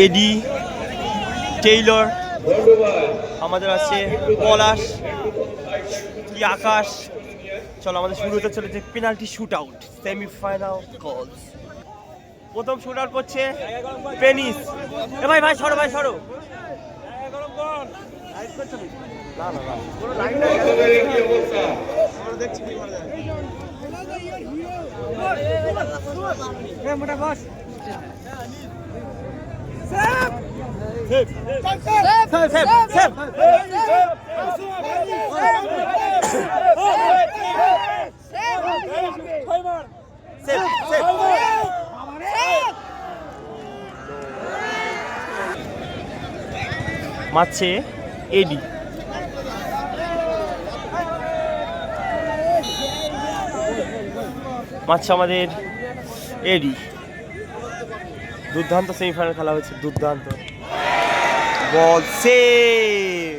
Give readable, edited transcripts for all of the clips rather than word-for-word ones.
এডি, Taylor, আমাদের আছে পলাশ, কি আকাশ। চলো আমাদের শুরু হতে চলেছে পেনাল্টি শুট আউট, সেমিফাইনাল কলস। প্রথম শুট আউট করছে পেনিস। এ ভাই ভাই সরো, ভাই সরো। না না না কোনো লাইন নাই, আমরা দেখছি কি করা যায়। এ মোটা boss save save save save save মারছে এডি। মারছে আমাদের এডি। দুর্দান্ত সেমিফাইনাল খেলা হয়েছে, দুর্দান্ত। বল সেভ।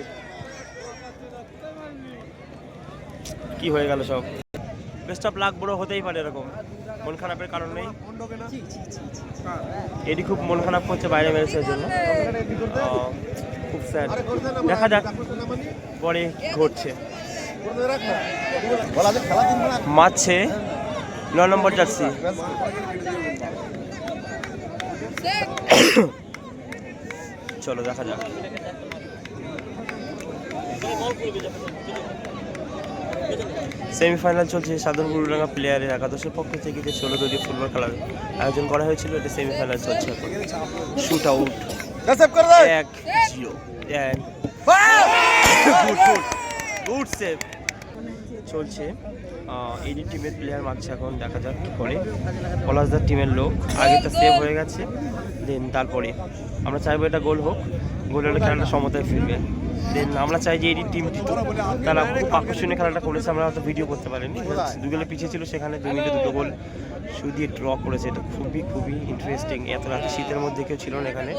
কি হয়ে গেল সব। বেস্ট অফ লাক বড় হতেই পারে এরকম, মন খারাপের কারণ নেই। এডি খুব মন খারাপ করছে বাইরে মেরেছে এর জন্য, খুব স্যাড। দেখা যাক পরে কি ঘটছে। মারছে 9 নম্বর জার্সি। চলো দেখা যাক। সেমিফাইনাল চলছে সাধারণ গুরুডাঙ্গা প্লেয়ারের একাদশের পক্ষ থেকে যে 16 দলীয় ফুটবল খেলার আয়োজন করা হয়েছিল, এটা সেমিফাইনাল চলছে এখন। শুট আউট 1-0 গুড সেভ চলছে। এডি টিমের প্লেয়ার মারছে এখন, দেখা যাক কি করে। পলাশদার টিমের লোক আগেটা সেভ হয়ে গেছে, দেন তারপরে আমরা চাইবো এটা গোল হোক। গোল হলে খেলাটা সমতায় ফিরবে। দেন আমরা চাই যে এডি টিমটি, তারা খুব আকর্ষণীয় খেলাটা করেছে, আমরা হয়তো ভিডিও করতে পারিনি। 2 গোলে পিছিয়ে ছিল, সেখানে 2 মিনিটে 2 গোল শুধু দিয়ে ড্র করেছে। এটা খুবই খুবই ইন্টারেস্টিং। এত রাতে শীতের মধ্যে কেউ ছিল না এখানে,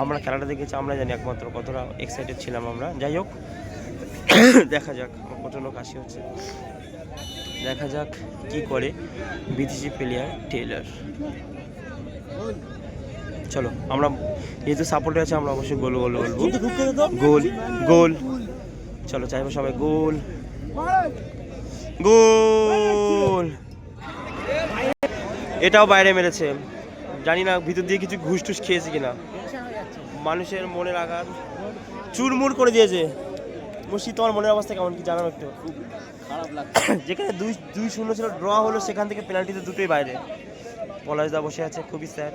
আমরা খেলাটা দেখেছি, আমরা জানি একমাত্র কতটা এক্সাইটেড ছিলাম আমরা। যাই হোক দেখা যাক। আমার প্রচণ্ড কাশি হচ্ছে, দেখা যাক কি করে বিদেশি প্লেয়ার টেইলর। চলো আমরা যেহেতু সাপোর্টে আছে, আমরা অবশ্যই গোল গোল বলবো। গোল গোল চলো চাইবো সবাই গোল গোল। এটাও বাইরে মেরেছে, জানি না ভিতর দিয়ে কিছু ঘুষ টুস খেয়েছে কিনা। মানুষের মনের আঘাত চুরমুর করে দিয়েছে। মুশি, তোমার মনের অবস্থা কেমন কি জানাও একটু। খারাপ লাগছে, যেখানে 2-0 ছিল, ড্র হলো, সেখান থেকে পেনাল্টিতে দুটোই বাইরে। পলাশদা বসে আছে, খুবই স্যাড।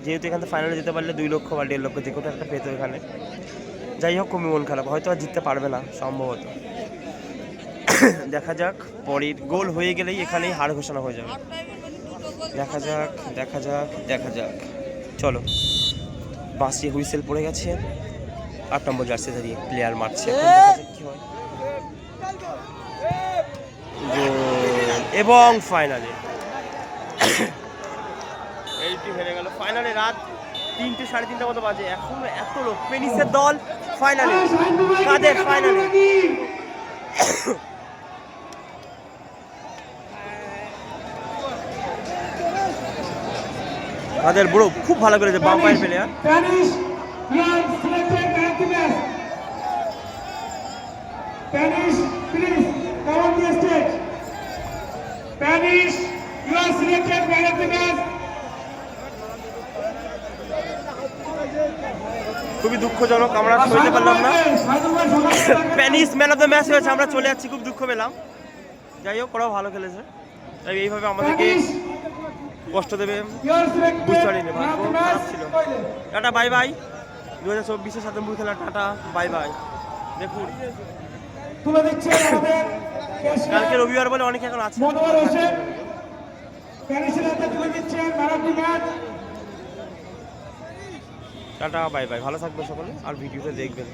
যেহেতু এখান থেকে ফাইনালে যেতে পারলে 2 লক্ষ বা 1.5 লক্ষ যে কোটা একটা পেতো এখানে। যাই হোক, খুবই মন খারাপ, হয়তো আর জিততে পারবে না সম্ভবত। দেখা যাক, পরের গোল হয়ে গেলেই এখানেই হার ঘোষণা হয়ে যাবে। দেখা যাক দেখা যাক দেখা যাক। চলো বাসে হুইসেল পড়ে গেছে, 8 নম্বর জার্সি দাঁড়িয়ে প্লেয়ার মারছে, কি হয়। এবং ফাইনালে এইটি হেরে গেল। ফাইনালে রাত 3টে 3:30 মতো বাজে, এখন এত লোক। পেনিসের দল ফাইনালে, কাদের ফাইনালে। তাদের বড় খুব ভালো করেছে বাম পায়ের প্লেয়ার। খুবই দুঃখজনক, আমরা সইতে পারলাম না। প্যানিস ম্যান অফ দ্য ম্যাচ হয়েছে, আমরা চলে যাচ্ছি, খুব দুঃখ পেলাম। যাই হোক, ওরাও ভালো খেলেছে, তাই এইভাবে আমাদেরকে কষ্ট দেবে বুঝতে পারিনি, ভাগ্য খারাপ ছিল। Tata bye bye. 2024 সাধারণ খেলা, টাটা বাই বাই। দেখুন কালকে রবিবার বলে অনেকে এখন আছে। টাটা বাই বাই, ভালো থাকবে সকলে, আর ভিডিওটা দেখবেন।